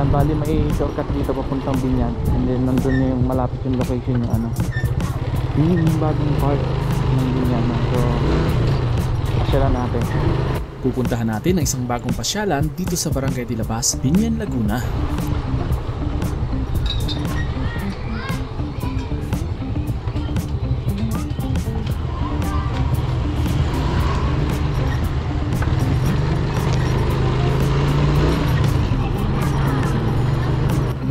Ayan, bali may shortcut dito papuntang Binyan. And then nandun yung malapit yung location yung ano, yung bagong park ng Binyan. So pasyalan natin. Pupuntahan natin ang isang bagong pasyalan dito sa Barangay de la Paz, Binyan, Laguna.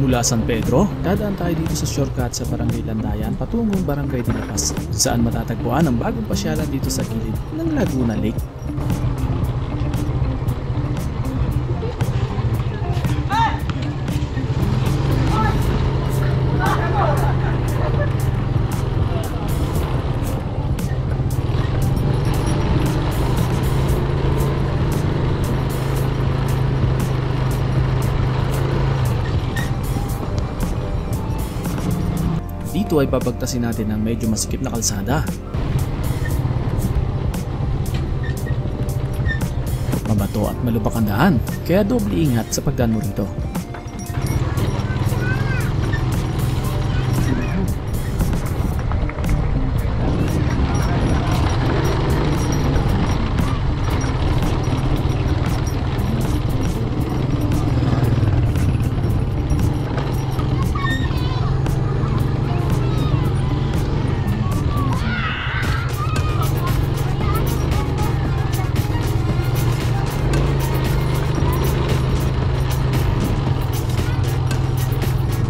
Mula San Pedro, dadaan tayo dito sa shortcut sa Barangay Landayan patungong Barangay de la Paz, saan matatagpuan ang bagong pasyalan dito sa gilid ng Laguna Lake. Dito ay babagtasin natin ang medyo masikip na kalsada. Mabato at malubak ang daan, kaya doble ingat sa pagdaan mo rito.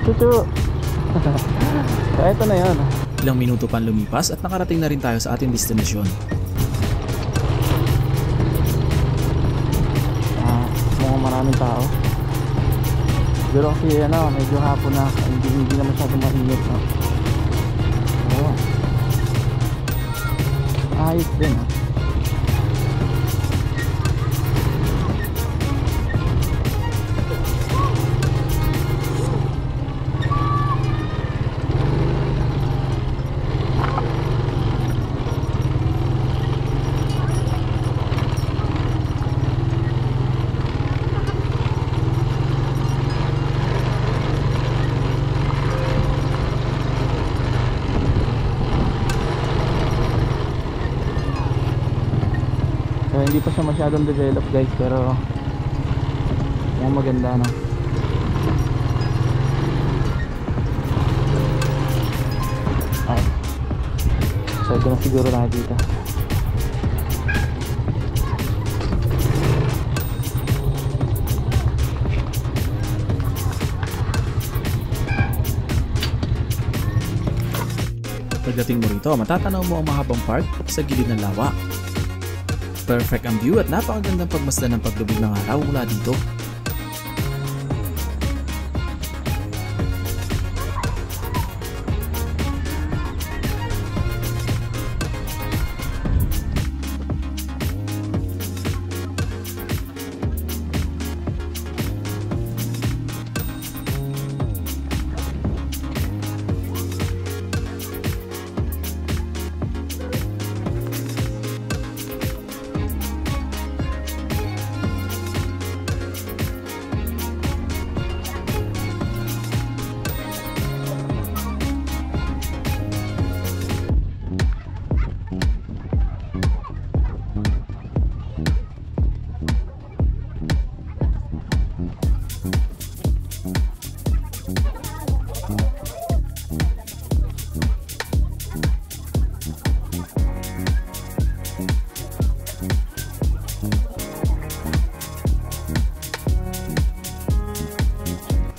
Chuchu! So ito na yun. Ilang minuto pang lumipas at nakarating na rin tayo sa ating destinasyon. Mukhang maraming tao. Pero kasi ano, medyo hapon na, hindi na masyadong mainit, no? Oh. Ayos din, ha? So, hindi pa siya masyadong develop guys, pero yung maganda, no? Okay. So ito na siguro na dito. Pagdating mo rito, matatanaw mo ang mahabang park sa gilid ng lawa. Perfect ang view at napakagandang pagmasdan ng paglubog ng araw mula dito.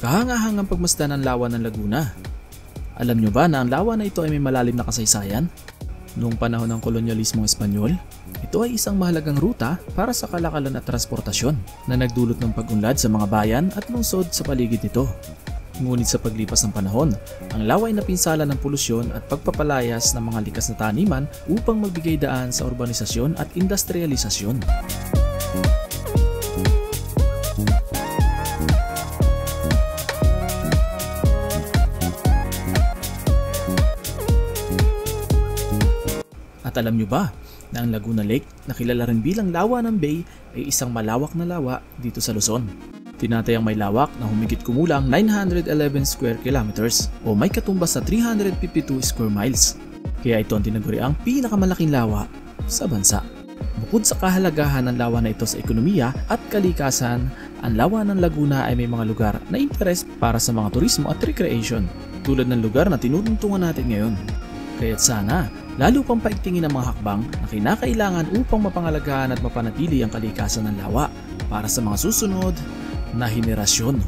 Kahangahangang pagmasdan ng lawa ng Laguna. Alam nyo ba na ang lawa na ito ay may malalim na kasaysayan? Noong panahon ng kolonyalismong Espanyol, ito ay isang mahalagang ruta para sa kalakalan at transportasyon na nagdulot ng pag-unlad sa mga bayan at lungsod sa paligid nito. Ngunit sa paglipas ng panahon, ang lawa ay napinsala ng polusyon at pagpapalayas ng mga likas na taniman upang magbigay daan sa urbanisasyon at industrialisasyon. At alam nyo ba na ang Laguna Lake, na kilala rin bilang Lawa ng Bay, ay isang malawak na lawa dito sa Luzon? Tinatayang may lawak na humigit kumulang 911 square kilometers o may katumbas sa 352 square miles. Kaya ito ang tinaguriang pinakamalaking lawa sa bansa. Bukod sa kahalagahan ng lawa na ito sa ekonomiya at kalikasan, ang lawa ng Laguna ay may mga lugar na interes para sa mga turismo at recreation, tulad ng lugar na tinutungtungan natin ngayon. Kaya't sana, lalo pang paigtingin ang mga hakbang na kinakailangan upang mapangalagaan at mapanatili ang kalikasan ng lawa para sa mga susunod na henerasyon.